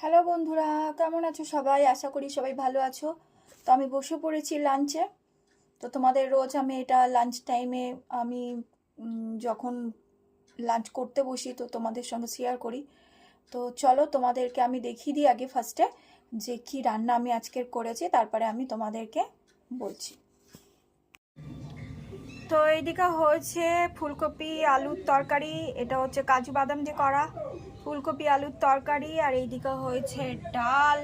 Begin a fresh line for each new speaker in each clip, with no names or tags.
Hello বন্ধুরা, কেমন আছো সবাই? আশা করি সবাই ভালো আছো। তো আমি বসে পড়েছি লাঞ্চে। তো তোমাদের রোজ আমি এটা লাঞ্চ টাইমে আমি যখন লাঞ্চ করতে বসি তো তোমাদের সঙ্গে শেয়ার করি। তো চলো তোমাদেরকে আমি দেখিয়ে দিই আগে ফার্স্টে যে কি রান্না আমি আজকের করেছি, তারপরে আমি তোমাদেরকে বলছি। তো এইদিকে হয়েছে ফুলকপি আলুর তরকারি, এটা হচ্ছে কাজু বাদাম দিয়ে করা ফুলকপি আলুর তরকারি। আর এইদিকে হয়েছে ডাল,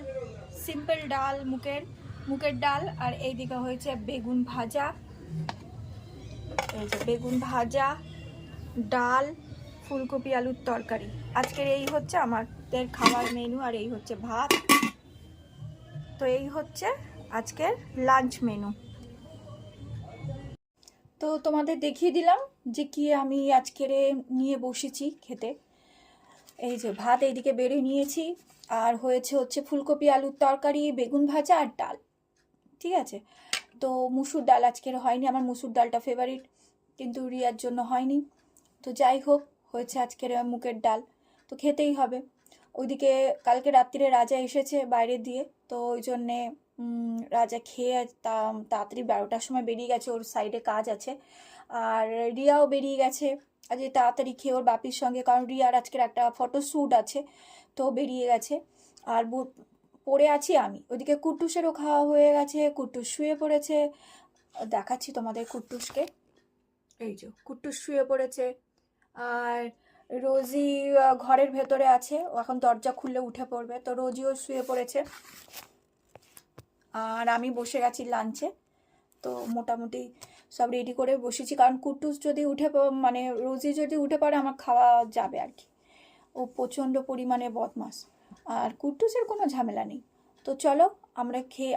সিম্পল ডাল, মুগের ডাল। আর এইদিকে হয়েছে বেগুন ভাজা, এই যে বেগুন ভাজা, ডাল, ফুলকপি আলুর তরকারি। আজকের এই হচ্ছে আমাদের খাবার মেনু, আর এই হচ্ছে ভাত। তো এই হচ্ছে আজকের লাঞ্চ মেনু। তো তোমাদের দেখিয়ে দিলাম যে কি আমি আজকের নিয়ে বসেছি খেতে। এই যে ভাত এইদিকে বেড়ে নিয়েছি, আর হচ্ছে ফুলকপি আলুর তরকারি, বেগুন ভাজা আর ডাল। ঠিক আছে। তো মুসুর ডাল আজকের হয়নি, আমার মুসুর ডালটা ফেভারিট, কিন্তু রিয়ার জন্য হয়নি। তো যাই হোক, হয়েছে আজকের মুগের ডাল, তো খেতেই হবে। ওইদিকে কালকে রাত্রিরে রাজা এসেছে বাইরে দিয়ে, তো ওই জন্যে রাজা খেয়ে তাড়াতাড়ি 12টার সময় বেরিয়ে গেছে, ওর সাইডে কাজ আছে। আর রিয়াও বেরিয়ে গেছে আজকে তাড়াতাড়ি খেয়ে ওর বাপির সঙ্গে, কারণ রিয়ার আজকের একটা ফটোশ্যুট আছে, তো বেরিয়ে গেছে। আর পড়ে আছি আমি। ওইদিকে কুট্টুসেরও খাওয়া হয়ে গেছে, কুট্টুস শুয়ে পড়েছে। দেখাচ্ছি তোমাদের কুট্টুসকে, এই যে কুট্টুস শুয়ে পড়েছে। আর রোজি ঘরের ভেতরে আছে, ও এখন দরজা খুললে উঠে পড়বে, তো রোজিও শুয়ে পড়েছে। আর আমি বসে গেছি লাঞ্চে। তো মোটামুটি সব রেডি করে বসেছি, কারণ কুট্টুস যদি মানে রোজি যদি উঠে পড়ে আমার খাওয়া যাবে আর কি। ও প্রচণ্ড পরিমাণে বদমাস, আর কুট্টুসের কোনো ঝামেলা নেই। তো চলো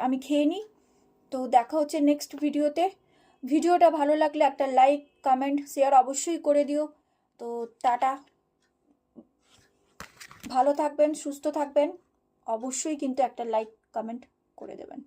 আমি খেয়ে নিই। তো দেখা হচ্ছে নেক্সট ভিডিওতে। ভিডিওটা ভালো লাগলে একটা লাইক, কমেন্ট, শেয়ার অবশ্যই করে দিও। তো টাটা, ভালো থাকবেন, সুস্থ থাকবেন। অবশ্যই কিন্তু একটা লাইক কমেন্ট করে দেবেন।